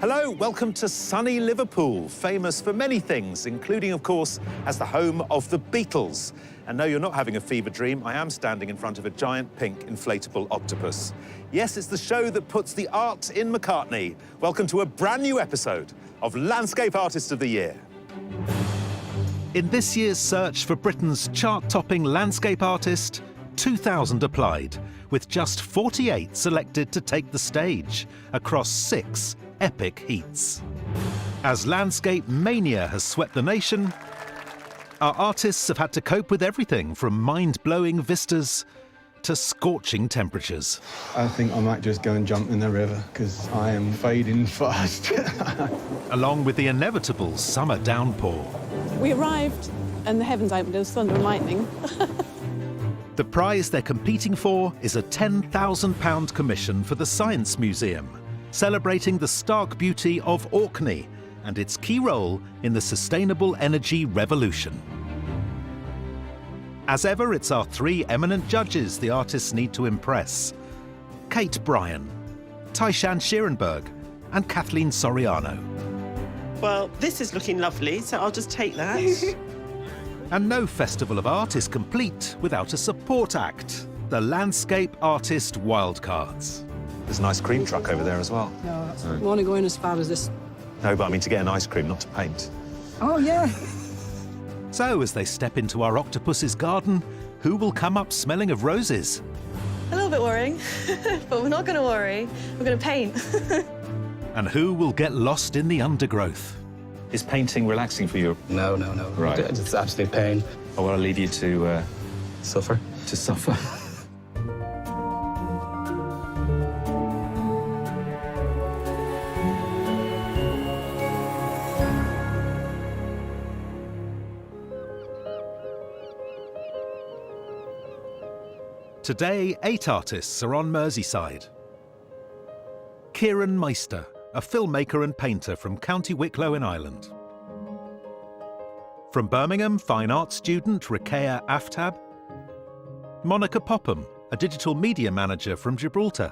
Hello, welcome to sunny Liverpool, famous for many things, including, of course, as the home of the Beatles. And no, you're not having a fever dream. I am standing in front of a giant pink inflatable octopus. Yes, it's the show that puts the art in McCartney. Welcome to a brand new episode of Landscape Artist of the Year. In this year's search for Britain's chart-topping landscape artist, 2,000 applied, with just 48 selected to take the stage across 6 epic heats. As landscape mania has swept the nation, our artists have had to cope with everything from mind-blowing vistas to scorching temperatures. I think I might just go and jump in the river because I am fading fast. Along with the inevitable summer downpour. We arrived and the heavens opened, there was thunder and lightning. The prize they're competing for is a £10,000 commission for the Science Museum, celebrating the stark beauty of Orkney and its key role in the sustainable energy revolution. As ever, it's our 3 eminent judges the artists need to impress: Kate Bryan, Taishan Schierenberg and Kathleen Soriano. Well, this is looking lovely, so I'll just take that. And no festival of art is complete without a support act, the Landscape Artist Wildcards. There's an ice cream truck over there as well. No, that's we want to go in as far as this. No, but I mean to get an ice cream, not to paint. Oh, yeah. So, as they step into our octopus's garden, who will come up smelling of roses? A little bit worrying, but we're not going to worry. We're going to paint. And who will get lost in the undergrowth? Is painting relaxing for you? No. Right. It's absolute pain. I want to leave you to... Suffer. To suffer. Today, 8 artists are on Merseyside. Kieran Meister, a filmmaker and painter from County Wicklow in Ireland. From Birmingham, fine art student Rakea Aftab. Monica Popham, a digital media manager from Gibraltar.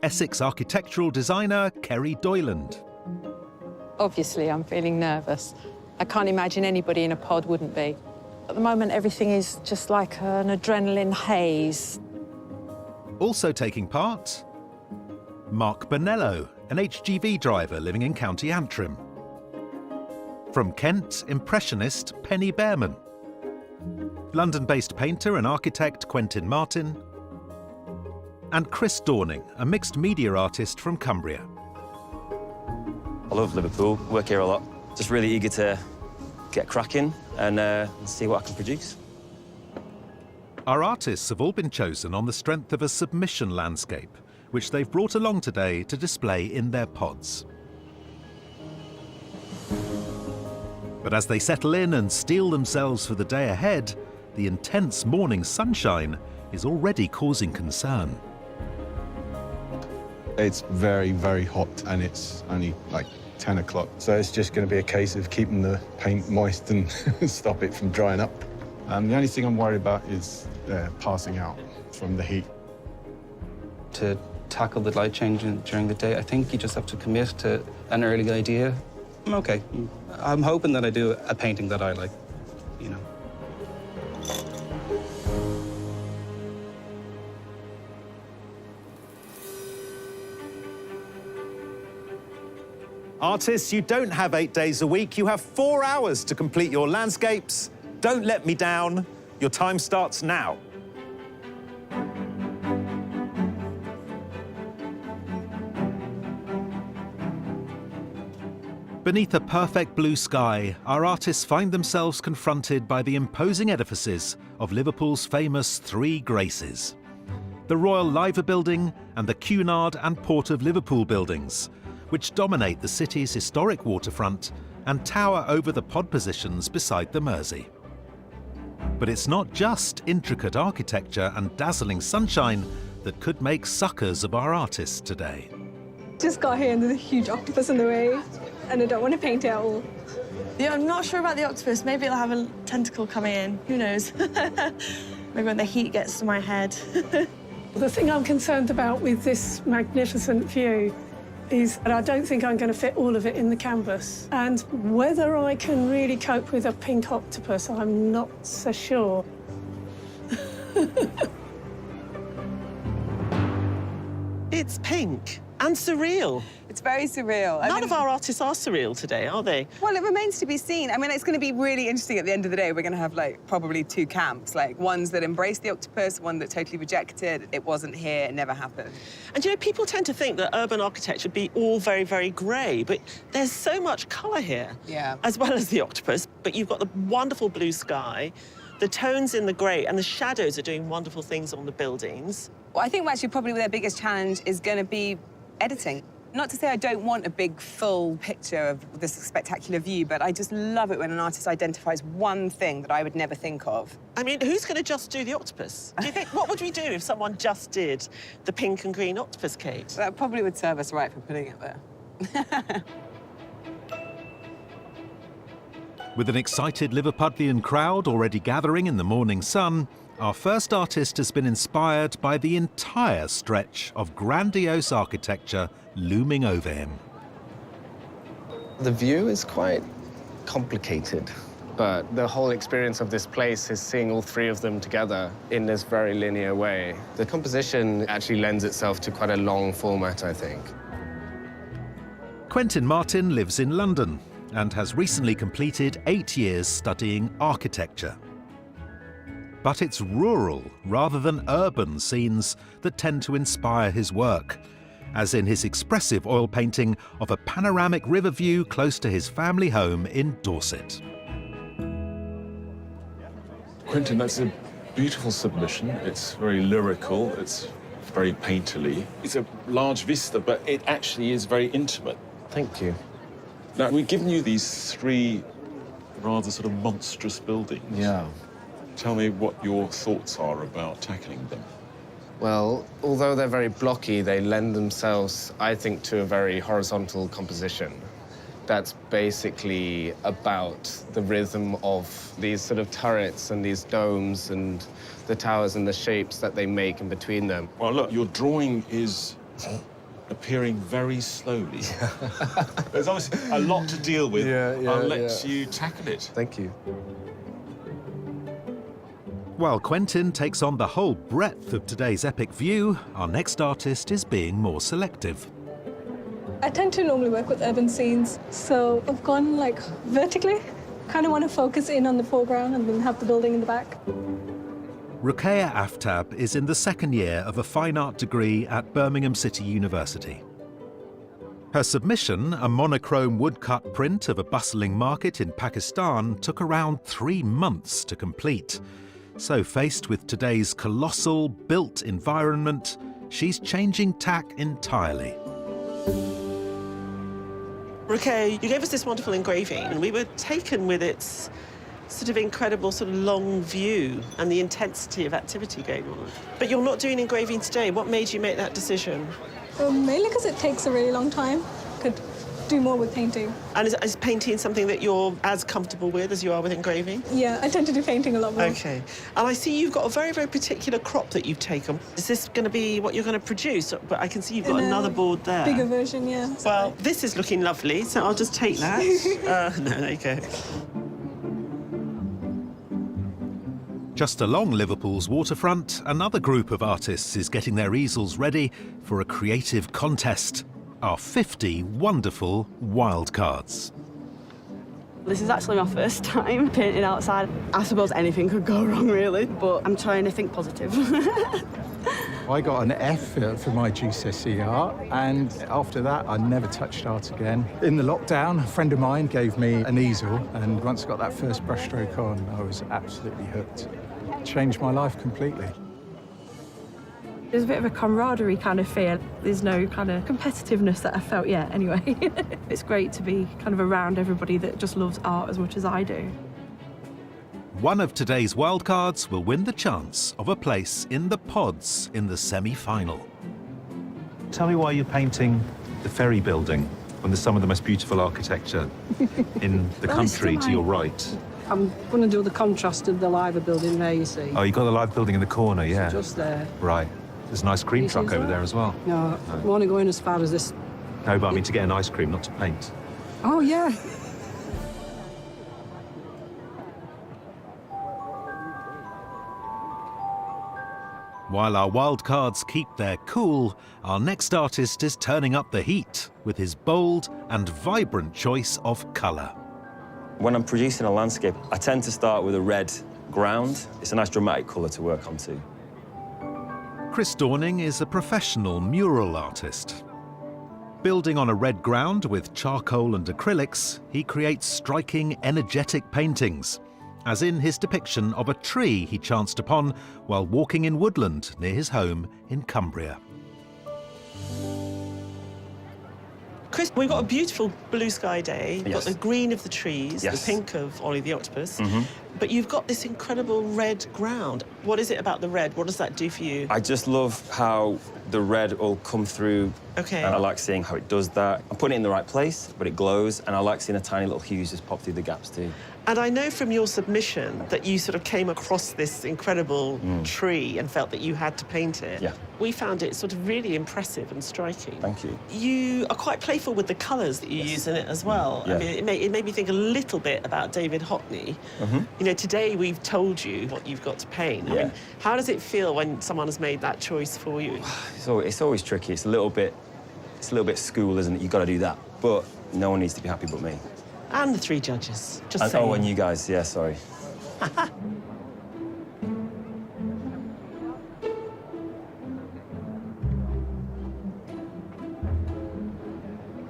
Essex architectural designer Kerry Doyland. Obviously, I'm feeling nervous. I can't imagine anybody in a pod wouldn't be. At the moment, everything is just like an adrenaline haze. Also taking part, Mark Bonello, an HGV driver living in County Antrim. From Kent, impressionist Penny Behrman. London-based painter and architect Quentin Martin. And Chris Dorning, a mixed media artist from Cumbria. I love Liverpool, work here a lot. Just really eager to get cracking and see what I can produce. Our artists have all been chosen on the strength of a submission landscape, which they've brought along today to display in their pods. But as they settle in and steel themselves for the day ahead, the intense morning sunshine is already causing concern. It's very, very hot and it's only like 10 o'clock. So it's just going to be a case of keeping the paint moist and stop it from drying up. The only thing I'm worried about is passing out from the heat. To tackle the light change during the day, I think you just have to commit to an early idea. I'm okay. I'm hoping that I do a painting that I like, you know. Artists, you don't have 8 days a week. You have 4 hours to complete your landscapes. Don't let me down. Your time starts now. Beneath a perfect blue sky, our artists find themselves confronted by the imposing edifices of Liverpool's famous 3 Graces. The Royal Liver Building and the Cunard and Port of Liverpool buildings, which dominate the city's historic waterfront and tower over the pod positions beside the Mersey. But it's not just intricate architecture and dazzling sunshine that could make suckers of our artists today. Just got here and there's a huge octopus in the way, and I don't want to paint it at all. Yeah, I'm not sure about the octopus. Maybe it'll have a tentacle coming in. Who knows? Maybe when the heat gets to my head. The thing I'm concerned about with this magnificent view is that I don't think I'm going to fit all of it in the canvas. And whether I can really cope with a pink octopus, I'm not so sure. It's pink and surreal. It's very surreal. None of our artists are surreal today, are they? Well, it remains to be seen. I mean, it's going to be really interesting at the end of the day. We're going to have, like, probably two camps, like, ones that embrace the octopus, one that totally rejected. It wasn't here, it never happened. And, you know, people tend to think that urban architecture would be all very, very grey, but there's so much colour here. Yeah. As well as the octopus, but you've got the wonderful blue sky, the tones in the grey, and the shadows are doing wonderful things on the buildings. Well, I think actually probably their biggest challenge is going to be editing. Not to say I don't want a big, full picture of this spectacular view, but I just love it when an artist identifies one thing that I would never think of. I mean, who's going to just do the octopus? Do you think, what would we do if someone just did the pink and green octopus, Kate? That probably would serve us right for putting it there. With an excited Liverpudlian crowd already gathering in the morning sun, our first artist has been inspired by the entire stretch of grandiose architecture looming over him. The view is quite complicated, but the whole experience of this place is seeing all three of them together in this very linear way. The composition actually lends itself to quite a long format, I think. Quentin Martin lives in London and has recently completed 8 years studying architecture. But it's rural rather than urban scenes that tend to inspire his work, as in his expressive oil painting of a panoramic river view close to his family home in Dorset. Quentin, that's a beautiful submission. It's very lyrical, it's very painterly. It's a large vista, but it actually is very intimate. Thank you. Now, we've given you these three rather sort of monstrous buildings. Yeah. Tell me what your thoughts are about tackling them. Well, although they're very blocky, they lend themselves, I think, to a very horizontal composition. That's basically about the rhythm of these sort of turrets and these domes and the towers and the shapes that they make in between them. Well, look, your drawing is appearing very slowly. There's obviously a lot to deal with. I'll let you tackle it. Thank you. While Quentin takes on the whole breadth of today's epic view, our next artist is being more selective. I tend to normally work with urban scenes, so I've gone like vertically. Kind of want to focus in on the foreground and then have the building in the back. Ruqayya Aftab is in the second year of a fine art degree at Birmingham City University. Her submission, a monochrome woodcut print of a bustling market in Pakistan, took around 3 months to complete. So faced with today's colossal built environment, she's changing tack entirely. Ruqayya, you gave us this wonderful engraving, and we were taken with its sort of incredible sort of long view and the intensity of activity going on. But you're not doing engraving today. What made you make that decision? Mainly because it takes a really long time. Could do more with painting. And is painting something that you're as comfortable with as you are with engraving? Yeah, I tend to do painting a lot more. OK. And I see you've got a very, very particular crop that you've taken. Is this going to be what you're going to produce? But I can see you've got another board there. Bigger version, yeah. Well, this is looking lovely, so I'll just take that. No, there you go. Just along Liverpool's waterfront, another group of artists is getting their easels ready for a creative contest. Our 50 wonderful wildcards. This is actually my first time painting outside. I suppose anything could go wrong, really, but I'm trying to think positive. I got an F for my GCSE art, and after that, I never touched art again. In the lockdown, a friend of mine gave me an easel, and once I got that first brushstroke on, I was absolutely hooked. It changed my life completely. There's a bit of a camaraderie kind of feel. There's no kind of competitiveness that I felt yet, anyway. It's great to be kind of around everybody that just loves art as much as I do. One of today's wildcards will win the chance of a place in the pods in the semi-final. Tell me why you're painting the ferry building when there's some of the most beautiful architecture in the country to your right. I'm going to do the contrast of the Liver building there, you see. Oh, you've got the live building in the corner, yeah. Just there. Right. There's a nice cream truck over there as well. No, I want to go in as far as this No, but I mean to get an ice cream, not to paint. Oh, yeah. While our wildcards keep their cool, our next artist is turning up the heat with his bold and vibrant choice of colour. When I'm producing a landscape, I tend to start with a red ground. It's a nice dramatic colour to work onto. Chris Dorning is a professional mural artist. Building on a red ground with charcoal and acrylics, he creates striking, energetic paintings, as in his depiction of a tree he chanced upon while walking in woodland near his home in Cumbria. Chris, we've got a beautiful blue sky day. We've got Yes. the green of the trees, Yes. the pink of Ollie the octopus. Mhm. But you've got this incredible red ground. What is it about the red? What does that do for you? I just love how the red will come through. Okay. And I like seeing how it does that. I'm putting it in the right place, but it glows, and I like seeing a tiny little hues just pop through the gaps too. And I know from your submission that you sort of came across this incredible tree and felt that you had to paint it. Yeah. We found it sort of really impressive and striking. Thank you. You are quite playful with the colours that you use in it as well. Yeah. I mean, it made me think a little bit about David Hockney. You know, today we've told you what you've got to paint. I Yeah. mean, how does it feel when someone has made that choice for you? It's always tricky. It's a little bit school, isn't it? You've got to do that. But no one needs to be happy but me. And the three judges. Just And, saying. and you guys, yeah, sorry.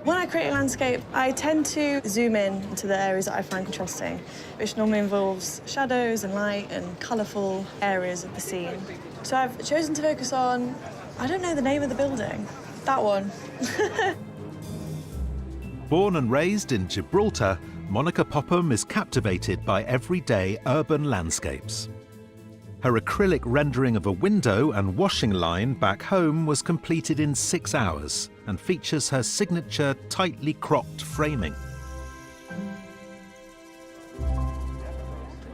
When I create a landscape, I tend to zoom in into the areas that I find contrasting, which normally involves shadows and light and colourful areas of the scene. So I've chosen to focus on, I don't know the name of the building, that one. Born and raised in Gibraltar, Monica Popham is captivated by everyday urban landscapes. Her acrylic rendering of a window and washing line back home was completed in 6 hours and features her signature tightly cropped framing.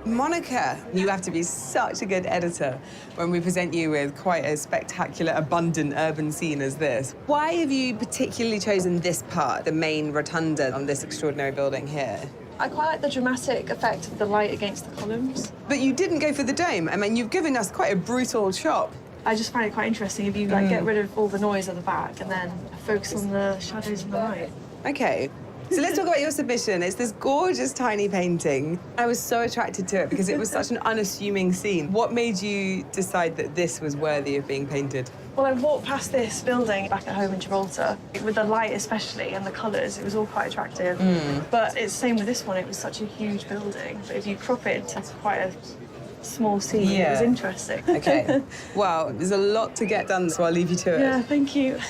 Monica, you have to be such a good editor when we present you with quite a spectacular, abundant urban scene as this. Why have you particularly chosen this part, the main rotunda on this extraordinary building here? I quite like the dramatic effect of the light against the columns. But you didn't go for the dome. I mean, you've given us quite a brutal chop. I just find it quite interesting if you like get rid of all the noise at the back and then focus on the shadows and the light. Okay. So let's talk about your submission. It's this gorgeous tiny painting. I was so attracted to it because it was such an unassuming scene. What made you decide that this was worthy of being painted? Well, I walked past this building back at home in Gibraltar, with the light especially and the colours, it was all quite attractive. But it's the same with this one, it was such a huge building. But if you crop it to quite a small scene, it was interesting. Okay. Wow, there's a lot to get done, so I'll leave you to it. Yeah, thank you.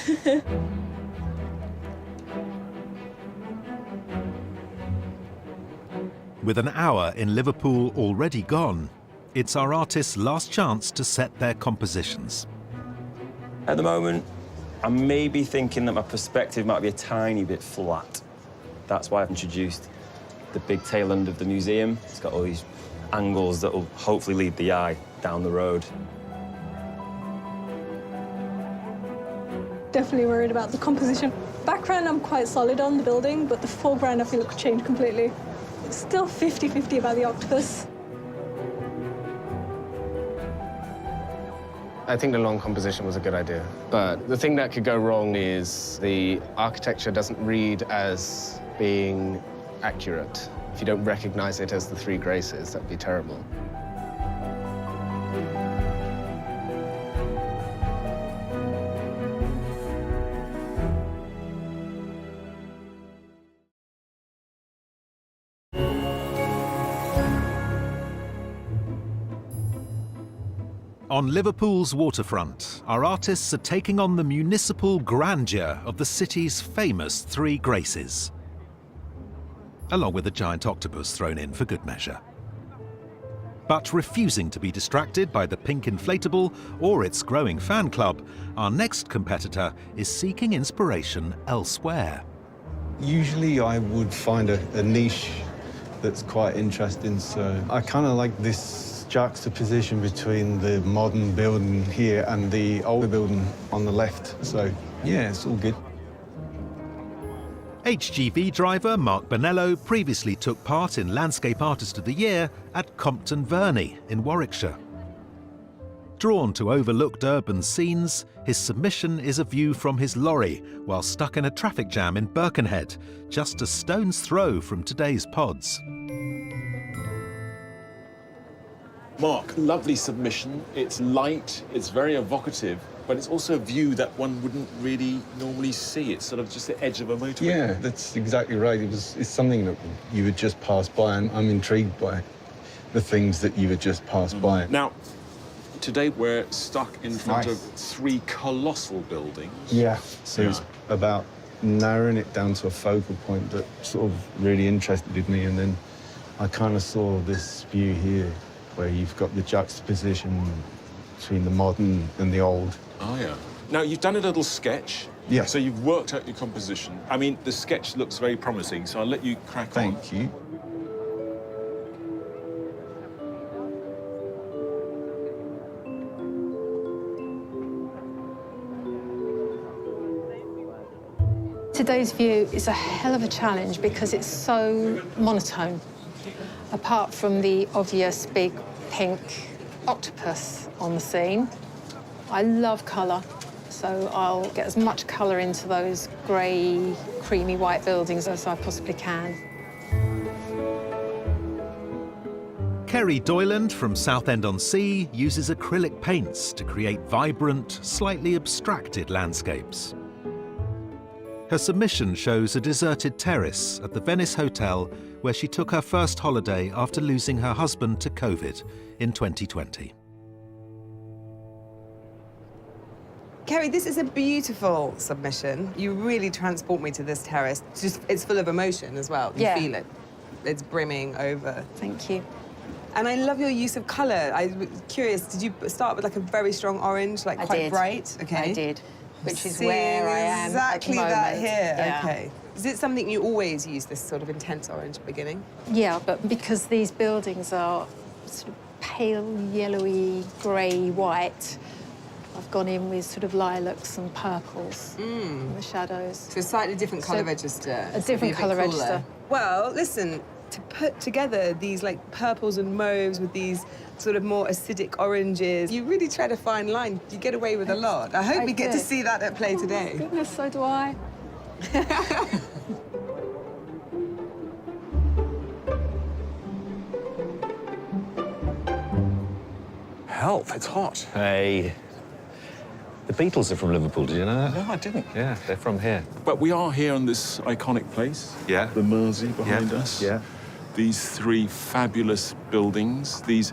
With an hour in Liverpool already gone, it's our artists' last chance to set their compositions. At the moment, I'm maybe thinking that my perspective might be a tiny bit flat. That's why I've introduced the big tail end of the museum. It's got all these angles that will hopefully lead the eye down the road. Definitely worried about the composition. Background, I'm quite solid on the building, but the foreground, I feel it could change completely. Still 50-50 about the octopus. I think the long composition was a good idea. But the thing that could go wrong is the architecture doesn't read as being accurate. If you don't recognize it as the Three Graces, that'd be terrible. On Liverpool's waterfront, our artists are taking on the municipal grandeur of the city's famous Three Graces, along with a giant octopus thrown in for good measure. But refusing to be distracted by the pink inflatable or its growing fan club, our next competitor is seeking inspiration elsewhere. Usually I would find a niche that's quite interesting, so I kind of like this juxtaposition between the modern building here and the older building on the left. So, yeah, it's all good. HGV driver Mark Bonello previously took part in Landscape Artist of the Year at Compton Verney in Warwickshire. Drawn to overlooked urban scenes, his submission is a view from his lorry while stuck in a traffic jam in Birkenhead, just a stone's throw from today's pods. Mark, lovely submission. It's light, it's very evocative, but it's also a view that one wouldn't really normally see. It's sort of just the edge of a motorway. Yeah, that's exactly right. It's something that you would just pass by, and I'm intrigued by the things that you would just pass by. Now, today we're stuck in front Nice. of 3 colossal buildings. Yeah, so it's about narrowing it down to a focal point that sort of really interested me, and then I kind of saw this view here where you've got the juxtaposition between the modern and the old. Oh, yeah. Now, you've done a little sketch. Yeah. So you've worked out your composition. I mean, the sketch looks very promising, so I'll let you crack on. Thank you. Today's view is a hell of a challenge because it's so monotone. Apart from the obvious big pink octopus on the scene, I love colour, so I'll get as much colour into those grey, creamy white buildings as I possibly can. Kerry Doyland from Southend-on-Sea uses acrylic paints to create vibrant, slightly abstracted landscapes. Her submission shows a deserted terrace at the Venice Hotel where she took her first holiday after losing her husband to COVID in 2020. Kerry, this is a beautiful submission. You really transport me to this terrace. It's full of emotion as well. You feel it. It's brimming over. Thank you. And I love your use of colour. I was curious, did you start with like a very strong orange, like quite bright? Okay. I did, which is where I am exactly at the that moment. here. Yeah. Okay. Is it something you always use, this sort of intense orange at the beginning? Yeah, but because these buildings are sort of pale, yellowy, grey, white, I've gone in with sort of lilacs and purples in the shadows. So a slightly different colour register. A different colour register. Well, listen, to put together these like purples and mauves with these sort of more acidic oranges, you really tread a fine line. You get away with a lot. I hope we get to see that at play today. Oh, goodness, so do I. Help, it's hot. Hey. The Beatles are from Liverpool, did you know that? No, I didn't. Yeah, they're from here. But we are here on this iconic place. Yeah. The Mersey behind us. Yeah. These 3 fabulous buildings, these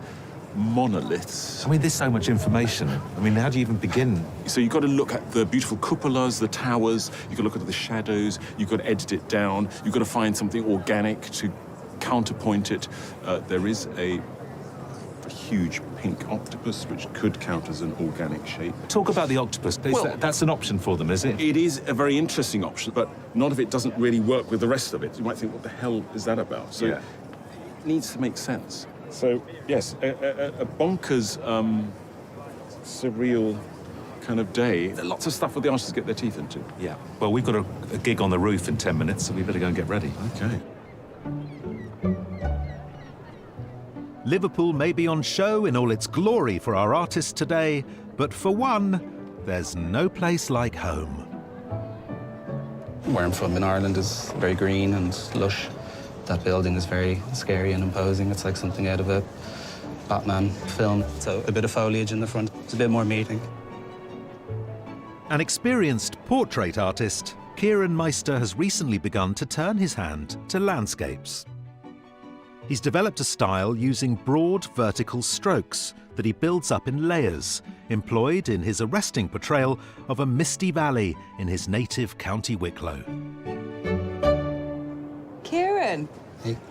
monoliths. I mean, there's so much information. I mean, how do you even begin? So you've got to look at the beautiful cupolas, the towers, you've got to look at the shadows, you've got to edit it down, you've got to find something organic to counterpoint it. There is a huge pink octopus, which could count as an organic shape. Talk about the octopus. That's an option for them, is it? It is a very interesting option, but none of it doesn't really work with the rest of it. You might think, what the hell is that about? So it needs to make sense. So, yes, a bonkers, surreal kind of day. There's lots of stuff for the artists to get their teeth into. Yeah. Well, we've got a gig on the roof in 10 minutes, so we better go and get ready. Okay. Liverpool may be on show in all its glory for our artists today, but for one, there's no place like home. Where I'm from in Ireland is very green and lush. That building is very scary and imposing. It's like something out of a Batman film. So a bit of foliage in the front. It's a bit more meeting. An experienced portrait artist, Kieran Meister has recently begun to turn his hand to landscapes. He's developed a style using broad vertical strokes that he builds up in layers, employed in his arresting portrayal of a misty valley in his native County Wicklow. Kieran,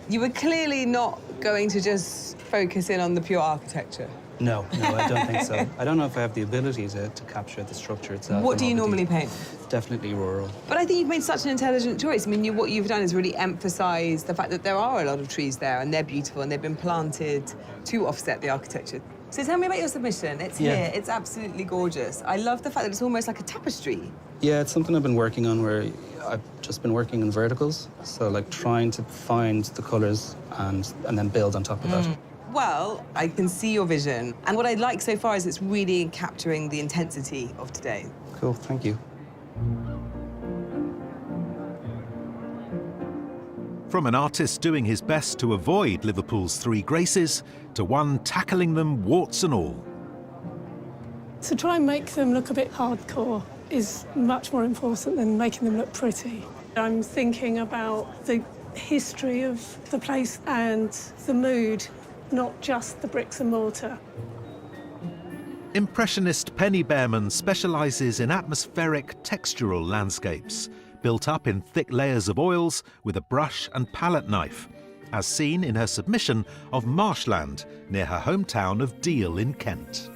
you were clearly not going to just focus in on the pure architecture. No, I don't think so. I don't know if I have the ability to capture the structure itself. What do you normally paint? Definitely rural. But I think you've made such an intelligent choice. I mean, what you've done is really emphasise the fact that there are a lot of trees there and they're beautiful and they've been planted to offset the architecture. So tell me about your submission. It's here. It's absolutely gorgeous. I love the fact that it's almost like a tapestry. Yeah, it's something I've been working on where I've just been working in verticals, so like trying to find the colours and then build on top of that. Well, I can see your vision. And what I like so far is it's really capturing the intensity of today. Cool, thank you. From an artist doing his best to avoid Liverpool's three graces, to one tackling them warts and all. To try and make them look a bit hardcore is much more important than making them look pretty. I'm thinking about the history of the place and the mood, not just the bricks and mortar. Impressionist Penny Behrman specialises in atmospheric textural landscapes, built up in thick layers of oils with a brush and palette knife, as seen in her submission of Marshland near her hometown of Deal in Kent.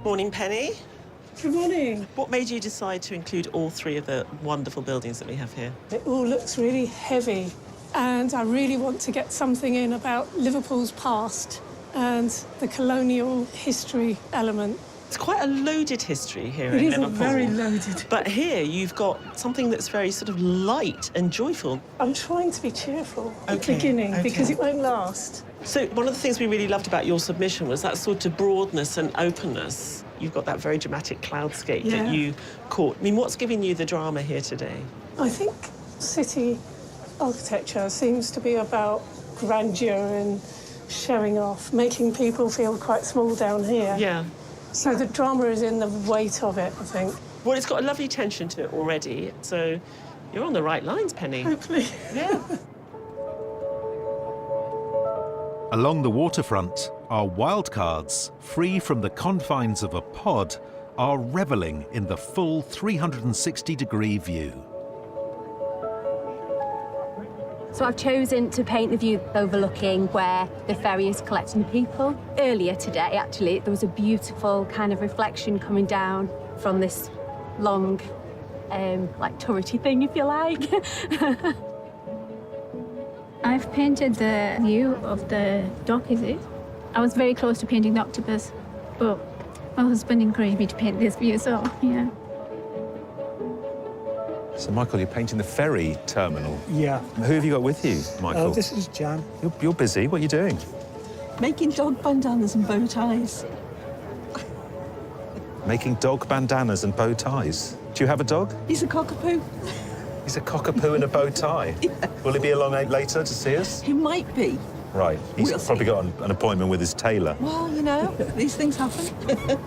Morning, Penny. Good morning. What made you decide to include all three of the wonderful buildings that we have here? It all looks really heavy, and I really want to get something in about Liverpool's past and the colonial history element. It's quite a loaded history here It in is Liverpool. very loaded. But here you've got something that's very sort of light and joyful. I'm trying to be cheerful at the Okay, beginning okay. because it won't last. So one of the things we really loved about your submission was that sort of broadness and openness. You've got that very dramatic cloudscape Yeah. that you caught. I mean, what's giving you the drama here today? I think city architecture seems to be about grandeur and showing off, making people feel quite small down here. Yeah. So the drama is in the weight of it, I think. Well, it's got a lovely tension to it already, so you're on the right lines, Penny. Hopefully. Yeah. Along the waterfront, our wildcards, free from the confines of a pod, are revelling in the full 360-degree view. So I've chosen to paint the view overlooking where the ferry is collecting people. Earlier today, actually, there was a beautiful kind of reflection coming down from this long, like turrety thing, if you like. I've painted the view of the dock, is it? I was very close to painting the octopus, but my husband encouraged me to paint this view, so yeah. So, Michael, you're painting the ferry terminal. Yeah. Who have you got with you, Michael? This is Jan. You're busy. What are you doing? Making dog bandanas and bow ties. Making dog bandanas and bow ties. Do you have a dog? He's a cockapoo. He's a cockapoo in a bow tie. Yeah. Will he be along later to see us? He might be. Right. He's We'll probably got an appointment with his tailor. Well, you know, these things happen.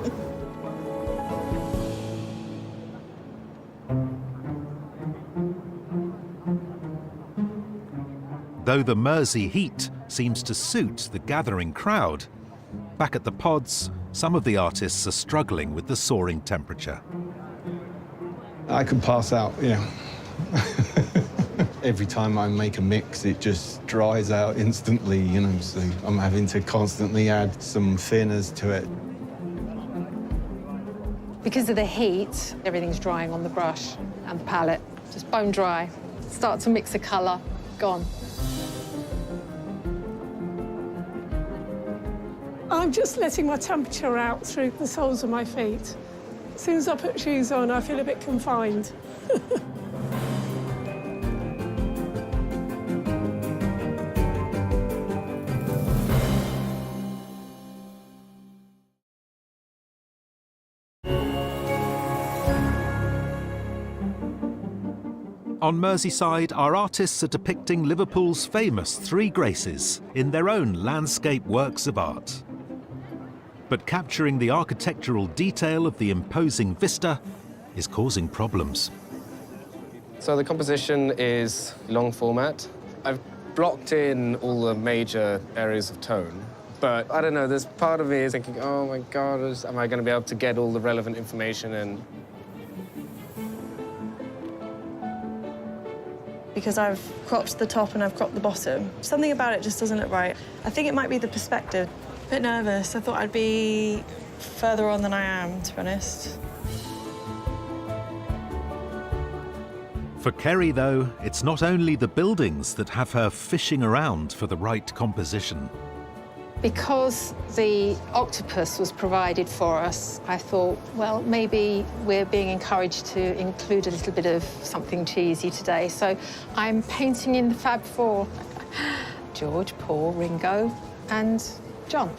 Though the Mersey heat seems to suit the gathering crowd, back at the pods, some of the artists are struggling with the soaring temperature. I could pass out, yeah. Every time I make a mix, it just dries out instantly, you know, so I'm having to constantly add some thinners to it. Because of the heat, everything's drying on the brush and the palette, just bone dry. Start to mix a colour, gone. I'm just letting my temperature out through the soles of my feet. As soon as I put shoes on, I feel a bit confined. On Merseyside, our artists are depicting Liverpool's famous three graces in their own landscape works of art. But capturing the architectural detail of the imposing vista is causing problems. So the composition is long format. I've blocked in all the major areas of tone, but I don't know, there's part of me is thinking, oh my God, am I going to be able to get all the relevant information in? Because I've cropped the top and I've cropped the bottom. Something about it just doesn't look right. I think it might be the perspective. A bit nervous. I thought I'd be further on than I am, to be honest. For Kerry, though, it's not only the buildings that have her fishing around for the right composition. Because the octopus was provided for us, I thought, well, maybe we're being encouraged to include a little bit of something cheesy today. So I'm painting in the Fab Four. George, Paul, Ringo and John.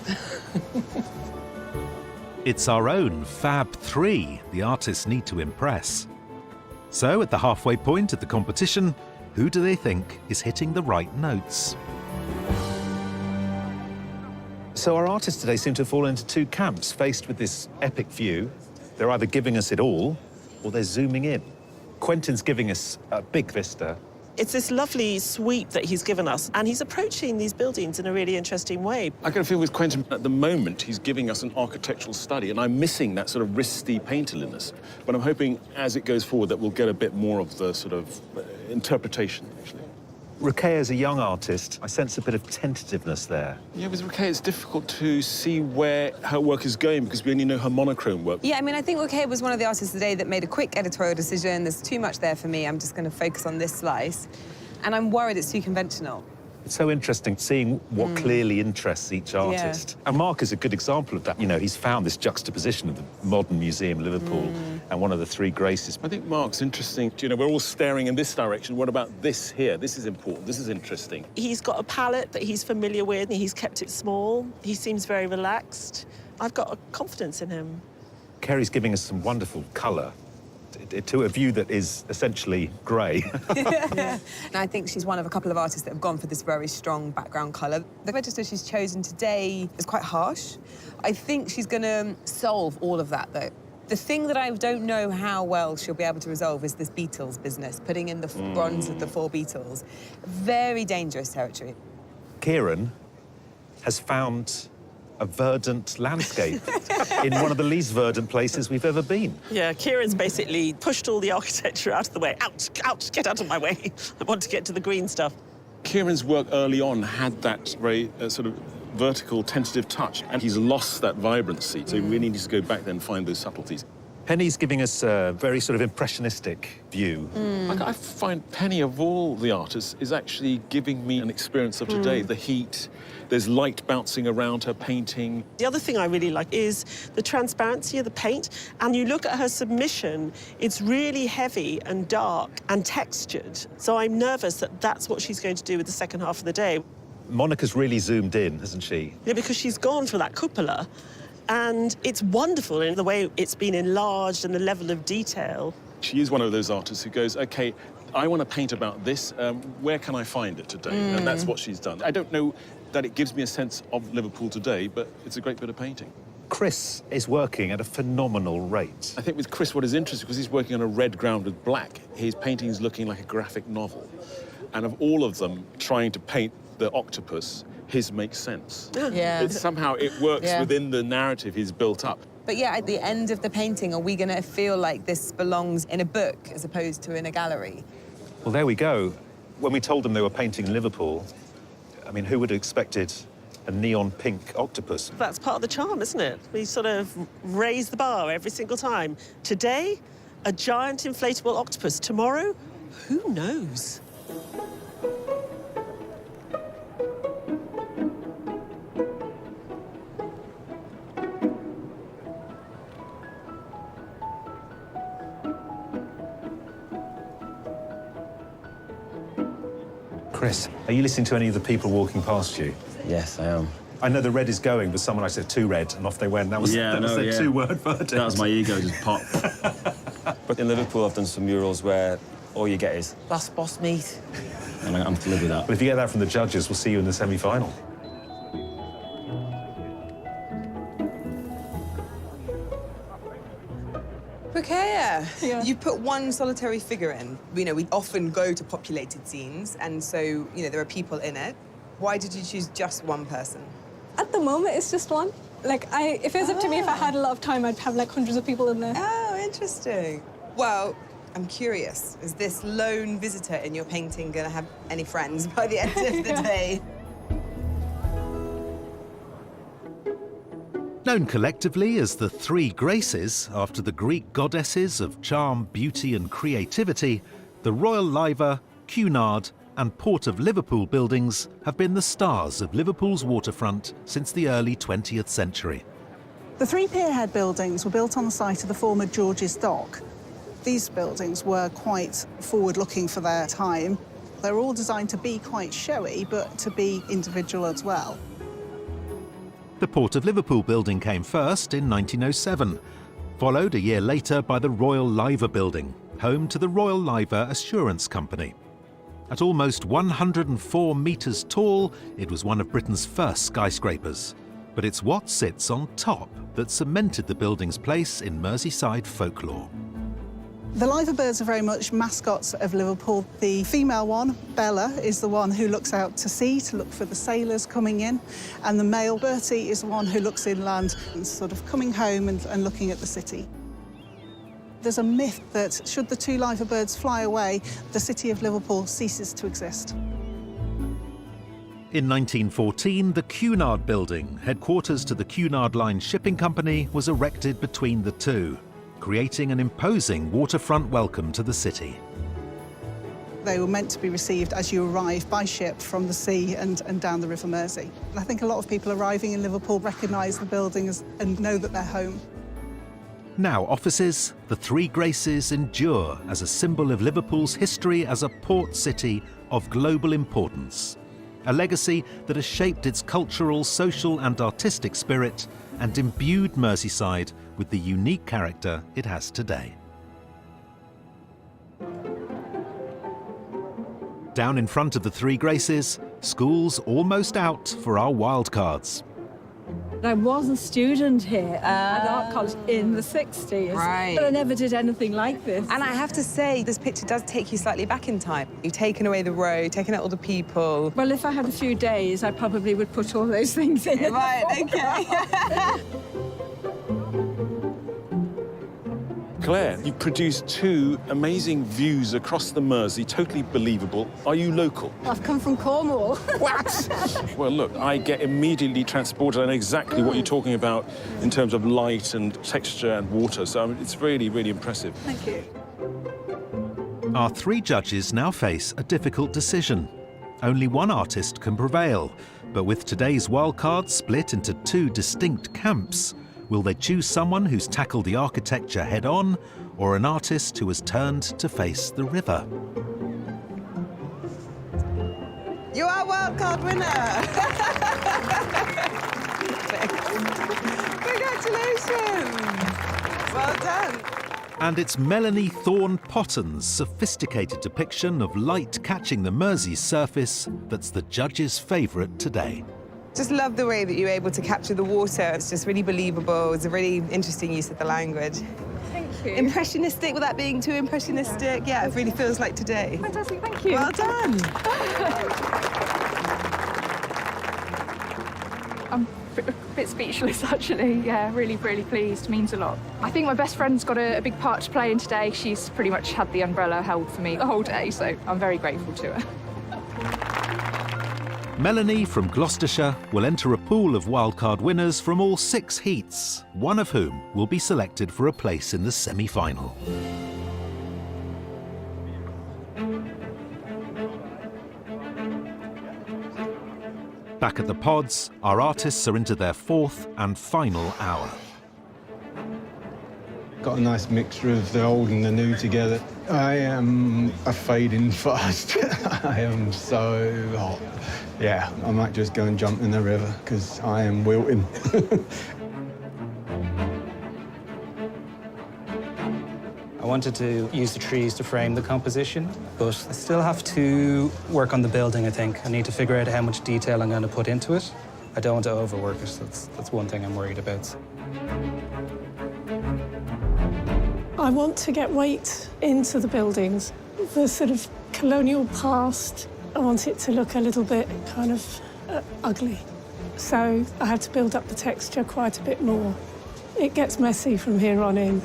It's our own Fab 3 the artists need to impress. So at the halfway point of the competition, who do they think is hitting the right notes? So our artists today seem to have fallen into two camps, faced with this epic view. They're either giving us it all, or they're zooming in. Quentin's giving us a big vista. It's this lovely sweep that he's given us, and he's approaching these buildings in a really interesting way. I kind of feel with Quentin, at the moment, he's giving us an architectural study, and I'm missing that sort of wristy painterliness. But I'm hoping, as it goes forward, that we'll get a bit more of the sort of interpretation, actually. Ruqayyah is a young artist. I sense a bit of tentativeness there. Yeah, with Ruqayyah, it's difficult to see where her work is going because we only know her monochrome work. Yeah, I mean, I think Ruqayyah was one of the artists today that made a quick editorial decision. There's too much there for me. I'm just going to focus on this slice. And I'm worried it's too conventional. It's so interesting seeing what clearly interests each artist. And Mark is a good example of that. You know, he's found this juxtaposition of the modern museum, Liverpool, and one of the three graces. I think Mark's interesting. You know, we're all staring in this direction. What about this here? This is important. This is interesting. He's got a palette that he's familiar with, and he's kept it small. He seems very relaxed. I've got a confidence in him. Kerry's giving us some wonderful colour to a view that is essentially grey. And I think she's one of a couple of artists that have gone for this very strong background colour. The register she's chosen today is quite harsh. I think she's going to solve all of that, though. The thing that I don't know how well she'll be able to resolve is this Beatles business, putting in the bronze of the 4 Beatles. Very dangerous territory. Kieran has found a verdant landscape in one of the least verdant places we've ever been. Yeah, Kieran's basically pushed all the architecture out of the way. Out, get out of my way. I want to get to the green stuff. Kieran's work early on had that very sort of vertical, tentative touch, and he's lost that vibrancy, so he really needs to go back then and find those subtleties. Penny's giving us a very sort of impressionistic view. I find Penny, of all the artists, is actually giving me an experience of today. The heat, there's light bouncing around her painting. The other thing I really like is the transparency of the paint. And you look at her submission, it's really heavy and dark and textured. So I'm nervous that that's what she's going to do with the second half of the day. Monica's really zoomed in, hasn't she? Yeah, because she's gone for that cupola. And it's wonderful in the way it's been enlarged and the level of detail. She is one of those artists who goes, OK, I want to paint about this. Where can I find it today? And that's what she's done. I don't know that it gives me a sense of Liverpool today, but it's a great bit of painting. Chris is working at a phenomenal rate. I think with Chris, what is interesting, because he's working on a red ground with black, his painting is looking like a graphic novel. And of all of them, trying to paint the octopus, his makes sense. Yeah. Somehow it works within the narrative he's built up. But yeah, at the end of the painting, are we going to feel like this belongs in a book as opposed to in a gallery? Well, there we go. When we told them they were painting in Liverpool, I mean, who would have expected a neon pink octopus? That's part of the charm, isn't it? We sort of raise the bar every single time. Today, a giant inflatable octopus. Tomorrow, who knows? Chris, are you listening to any of the people walking past you? Yes, I am. I know the red is going, but someone I said too red, and off they went. That was a two-word verdict. That was my ego just popped. But in Liverpool, I've done some murals where all you get is, "That's boss meat." And I'm to live with that. But if you get that from the judges, we'll see you in the semi-final. Ruqayyah, you put one solitary figure in. You know, we often go to populated scenes, and so, you know, there are people in it. Why did you choose just one person? At the moment, it's just one. Like, if it was up to me, if I had a lot of time, I'd have, like, hundreds of people in there. Oh, interesting. Well, I'm curious, is this lone visitor in your painting going to have any friends by the end of the day? Known collectively as the Three Graces, after the Greek goddesses of charm, beauty and creativity, the Royal Liver, Cunard and Port of Liverpool buildings have been the stars of Liverpool's waterfront since the early 20th century. The three pierhead buildings were built on the site of the former George's Dock. These buildings were quite forward-looking for their time. They were all designed to be quite showy, but to be individual as well. The Port of Liverpool building came first in 1907, followed a year later by the Royal Liver building, home to the Royal Liver Assurance Company. At almost 104 metres tall, it was one of Britain's first skyscrapers. But it's what sits on top that cemented the building's place in Merseyside folklore. The liver birds are very much mascots of Liverpool. The female one, Bella, is the one who looks out to sea to look for the sailors coming in, and the male, Bertie, is the one who looks inland and sort of coming home and looking at the city. There's a myth that should the two liver birds fly away, the city of Liverpool ceases to exist. In 1914, the Cunard building, headquarters to the Cunard Line Shipping Company, was erected between the two, creating an imposing waterfront welcome to the city. They were meant to be received as you arrive by ship from the sea and down the River Mersey. And I think a lot of people arriving in Liverpool recognise the buildings and know that they're home. Now offices, the Three Graces endure as a symbol of Liverpool's history as a port city of global importance. A legacy that has shaped its cultural, social and artistic spirit and imbued Merseyside with the unique character it has today. Down in front of the Three Graces, school's almost out for our wildcards. I was a student here at art college in the 60s, Right. but I never did anything like this. And I have to say, this picture does take you slightly back in time. You've taken away the road, taken out all the people. Well, if I had a few days, I probably would put all those things in. Right, okay. Claire, you produced two amazing views across the Mersey, totally believable. Are you local? I've come from Cornwall. What? Well, look, I get immediately transported. I know exactly what you're talking about in terms of light and texture and water, so I mean, it's really, really impressive. Thank you. Our three judges now face a difficult decision. Only one artist can prevail, but with today's wildcard split into two distinct camps, will they choose someone who's tackled the architecture head-on, or an artist who has turned to face the river? You are wildcard winner! Congratulations! Well done. And it's Melanie Thorne-Potton's sophisticated depiction of light catching the Mersey's surface that's the judges' favourite today. Just love the way that you're able to capture the water. It's just really believable. It's a really interesting use of the language. Thank you. Impressionistic without being too impressionistic. Yeah, it really feels like today. Fantastic, thank you. Well done. I'm a bit speechless, actually. Yeah, really, really pleased. Means a lot. I think my best friend's got a big part to play in today. She's pretty much had the umbrella held for me the whole day, so I'm very grateful to her. Melanie from Gloucestershire will enter a pool of wildcard winners from all 6 heats, one of whom will be selected for a place in the semi-final. Back at the pods, our artists are into their 4th and final hour. Got a nice mixture of the old and the new together. I am a fading fast. I am so hot. Yeah, I might just go and jump in the river because I am wilting. I wanted to use the trees to frame the composition, but I still have to work on the building, I think. I need to figure out how much detail I'm going to put into it. I don't want to overwork it. That's one thing I'm worried about. I want to get weight into the buildings. The sort of colonial past, I want it to look a little bit kind of ugly. So I had to build up the texture quite a bit more. It gets messy from here on in.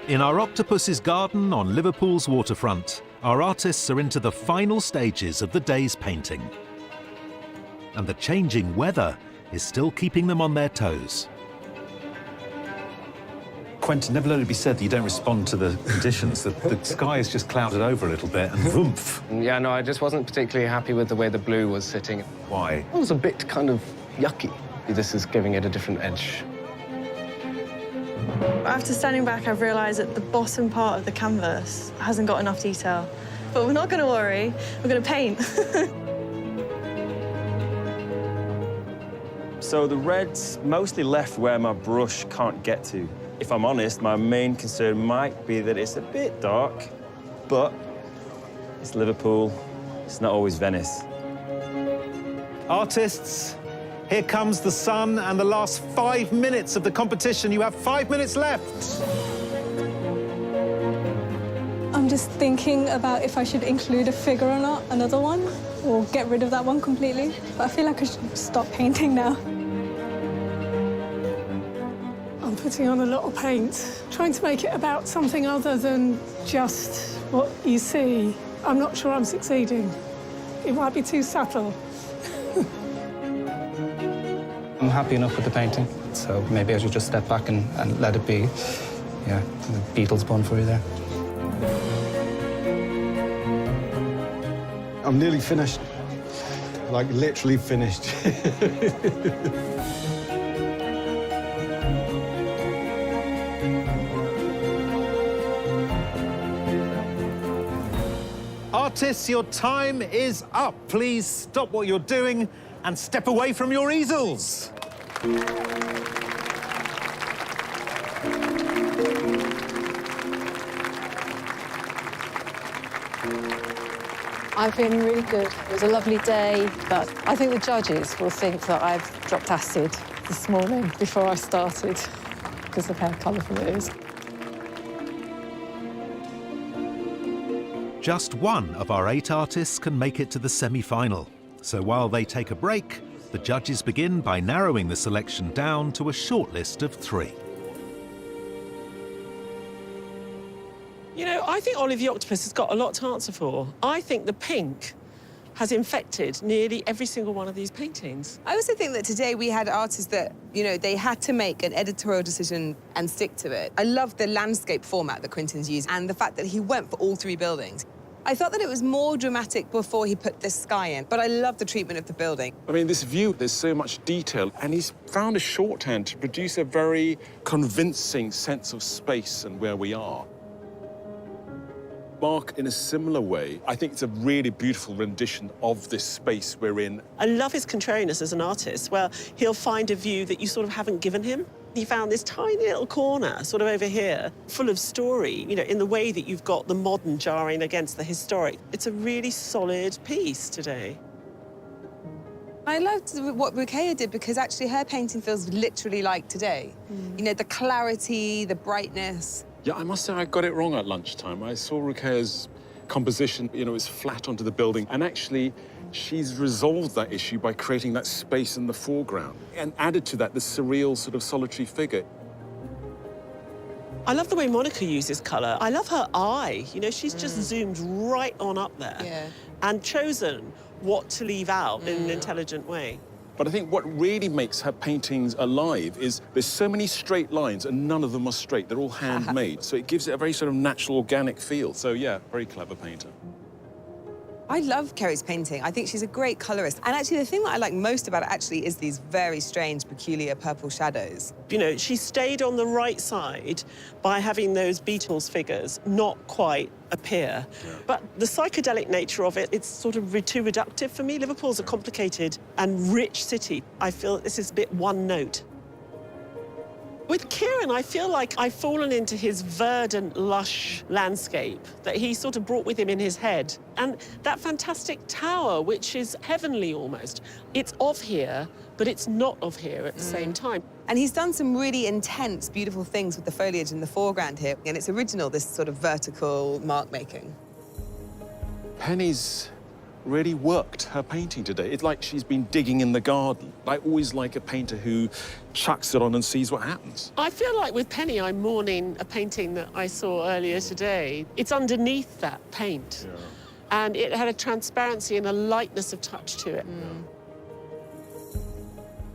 In our octopus's garden on Liverpool's waterfront, our artists are into the final stages of the day's painting. And the changing weather is still keeping them on their toes. Quentin, never let it be said that you don't respond to the conditions. The sky is just clouded over a little bit and whoomph. Yeah, no, I just wasn't particularly happy with the way the blue was sitting. Why? It was a bit kind of yucky. This is giving it a different edge. After standing back, I've realised that the bottom part of the canvas hasn't got enough detail. But we're not going to worry, we're going to paint. So the red's mostly left where my brush can't get to. If I'm honest, my main concern might be that it's a bit dark, but it's Liverpool. It's not always Venice. Artists, here comes the sun and the last 5 minutes of the competition. You have 5 minutes left. I'm just thinking about if I should include a figure or not, another one, or get rid of that one completely. But I feel like I should stop painting now. I'm putting on a lot of paint, trying to make it about something other than just what you see. I'm not sure I'm succeeding. It might be too subtle. I'm happy enough with the painting, so maybe I should just step back and let it be. Yeah, the Beatles bun for you there. I'm nearly finished. Like, literally finished. Artists, your time is up. Please stop what you're doing and step away from your easels. I've been really good. It was a lovely day, but I think the judges will think that I've dropped acid this morning before I started because of how colourful it is. Just one of our 8 artists can make it to the semi-final. So while they take a break, the judges begin by narrowing the selection down to a short list of 3. You know, I think Olive the Octopus has got a lot to answer for. I think the pink has infected nearly every single one of these paintings. I also think that today we had artists that, you know, they had to make an editorial decision and stick to it. I love the landscape format that Quentin's used and the fact that he went for all 3 buildings. I thought that it was more dramatic before he put this sky in, but I love the treatment of the building. I mean, this view, there's so much detail, and he's found a shorthand to produce a very convincing sense of space and where we are. Mark, in a similar way, I think it's a really beautiful rendition of this space we're in. I love his contrariness as an artist, where he'll find a view that you sort of haven't given him. He found this tiny little corner, sort of over here, full of story, you know, in the way that you've got the modern jarring against the historic. It's a really solid piece today. I loved what Rukeya did because actually her painting feels literally like today. You know, the clarity, the brightness. Yeah, I must say I got it wrong at lunchtime. I saw Rukeya's composition, you know, it's flat onto the building, and actually she's resolved that issue by creating that space in the foreground and added to that the surreal sort of solitary figure. I love the way Monica uses colour. I love her eye. You know, she's just zoomed right on up there and chosen what to leave out in an intelligent way. But I think what really makes her paintings alive is there's so many straight lines and none of them are straight. They're all handmade. So it gives it a very sort of natural, organic feel. So, yeah, very clever painter. I love Kerry's painting. I think she's a great colorist. And actually, the thing that I like most about it actually is these very strange, peculiar purple shadows. You know, she stayed on the right side by having those Beatles figures not quite appear. But the psychedelic nature of it, it's sort of too reductive for me. Liverpool's a complicated and rich city. I feel that this is a bit one note. With Kieran, I feel like I've fallen into his verdant, lush landscape that he sort of brought with him in his head. And that fantastic tower, which is heavenly almost. It's of here, but it's not of here at the same time. And he's done some really intense, beautiful things with the foliage in the foreground here. And it's original, this sort of vertical mark making. Penny's really worked her painting today. It's like she's been digging in the garden. I always like a painter who chucks it on and sees what happens. I feel like with Penny, I'm mourning a painting that I saw earlier today. It's underneath that paint. Yeah. And it had a transparency and a lightness of touch to it.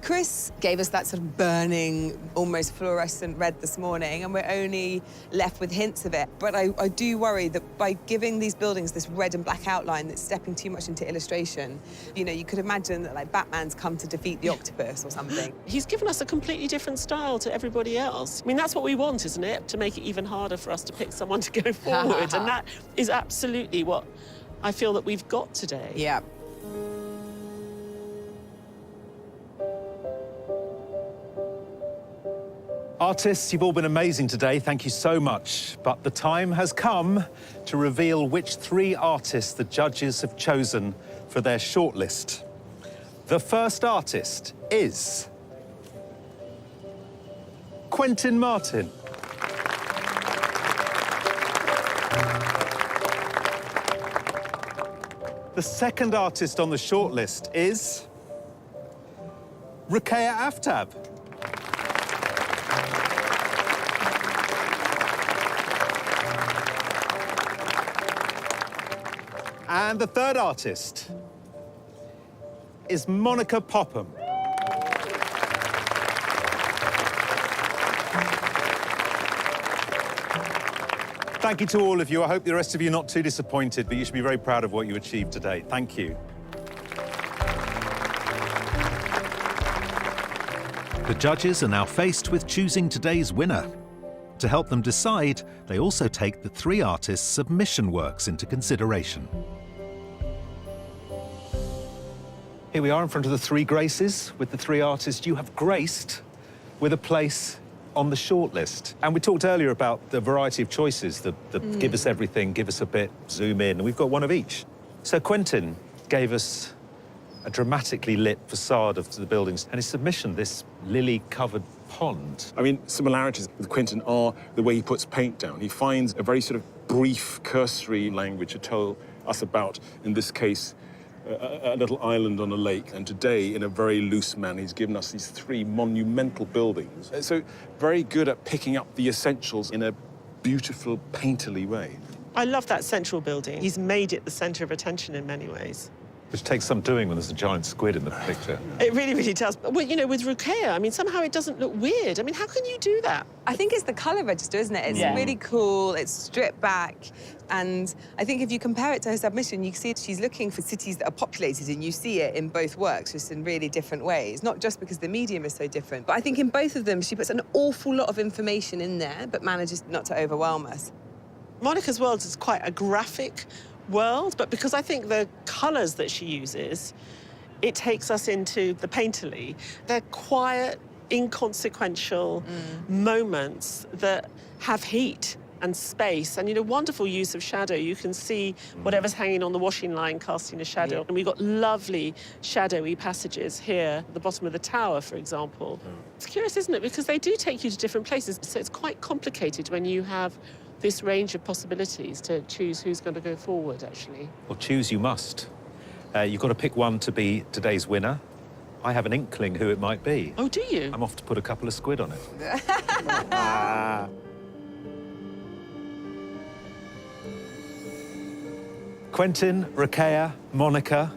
Chris gave us that sort of burning, almost fluorescent red this morning, and we're only left with hints of it. But I do worry that by giving these buildings this red and black outline that's stepping too much into illustration, you know, you could imagine that, like, Batman's come to defeat the octopus or something. He's given us a completely different style to everybody else. I mean, that's what we want, isn't it? To make it even harder for us to pick someone to go forward. And that is absolutely what I feel that we've got today. Yeah. Artists, you've all been amazing today. Thank you so much. But the time has come to reveal which 3 artists the judges have chosen for their shortlist. The first artist is Quentin Martin. The second artist on the shortlist is Ruqayyah Aftab. And the third artist is Monica Popham. Thank you to all of you. I hope the rest of you are not too disappointed, but you should be very proud of what you achieved today. Thank you. The judges are now faced with choosing today's winner. To help them decide, they also take the 3 artists' submission works into consideration. Here we are in front of the 3 Graces with the 3 artists you have graced with a place on the shortlist. And we talked earlier about the variety of choices, the give us everything, give us a bit, zoom in, and we've got one of each. So Quentin gave us a dramatically lit facade of the buildings, and his submission, this lily-covered pond. I mean, similarities with Quentin are the way he puts paint down. He finds a very sort of brief, cursory language to tell us about, in this case, a little island on a lake. And today, in a very loose manner, he's given us these 3 monumental buildings. So very good at picking up the essentials in a beautiful, painterly way. I love that central building. He's made it the centre of attention in many ways. Which takes some doing when there's a giant squid in the picture. It really, really does. Well, you know, with Ruqayyah, I mean, somehow it doesn't look weird. I mean, how can you do that? I think it's the colour register, isn't it? It's really cool, it's stripped back. And I think if you compare it to her submission, you see she's looking for cities that are populated, and you see it in both works, just in really different ways. Not just because the medium is so different, but I think in both of them, she puts an awful lot of information in there, but manages not to overwhelm us. Monica's world is quite a graphic world, but because I think the colours that she uses, it takes us into the painterly. They're quiet, inconsequential moments that have heat and space, and, you know, wonderful use of shadow. You can see whatever's hanging on the washing line casting a shadow. And we've got lovely shadowy passages here at the bottom of the tower, for example. It's curious, isn't it? Because they do take you to different places, so it's quite complicated when you have this range of possibilities to choose who's going to go forward, actually. Well, choose you must. You've got to pick one to be today's winner. I have an inkling who it might be. Oh, do you? I'm off to put a couple of squid on it. Quentin, Ruqayyah, Monica.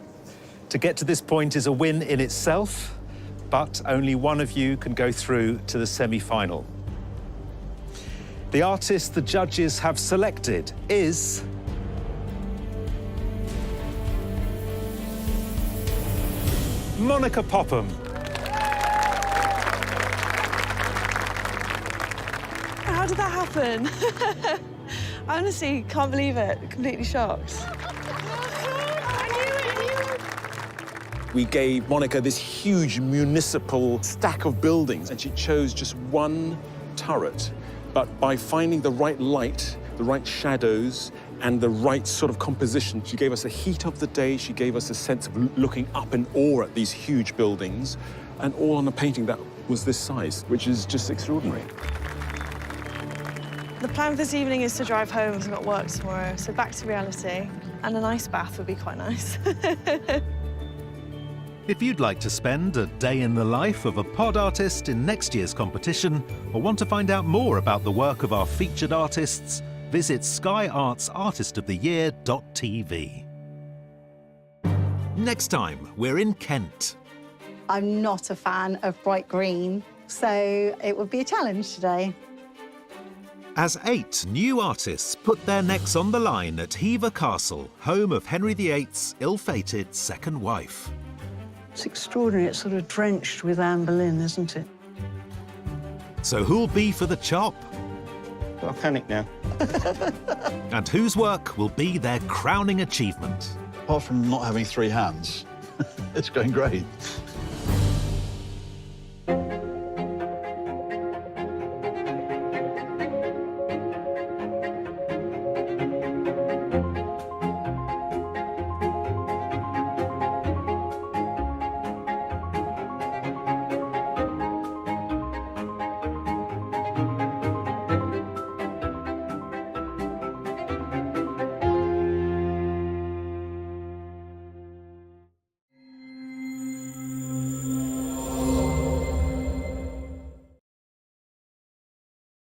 To get to this point is a win in itself, but only one of you can go through to the semi-final. The artist the judges have selected is Monica Popham. How did that happen? I honestly can't believe it. Completely shocked. We gave Monica this huge municipal stack of buildings, and she chose just one turret. But by finding the right light, the right shadows, and the right sort of composition, she gave us the heat of the day, she gave us a sense of looking up in awe at these huge buildings, and all on a painting that was this size, which is just extraordinary. The plan for this evening is to drive home because I've got work tomorrow, so back to reality. And an ice bath would be quite nice. If you'd like to spend a day in the life of a pod artist in next year's competition, or want to find out more about the work of our featured artists, visit skyartsartistoftheyear.tv. Next time, we're in Kent. I'm not a fan of bright green, so it would be a challenge today. As 8 new artists put their necks on the line at Hever Castle, home of Henry VIII's ill-fated second wife. It's extraordinary. It's sort of drenched with Anne Boleyn, isn't it? So who'll be for the chop? Got a panic now. And whose work will be their crowning achievement? Apart from not having 3 hands, it's going great.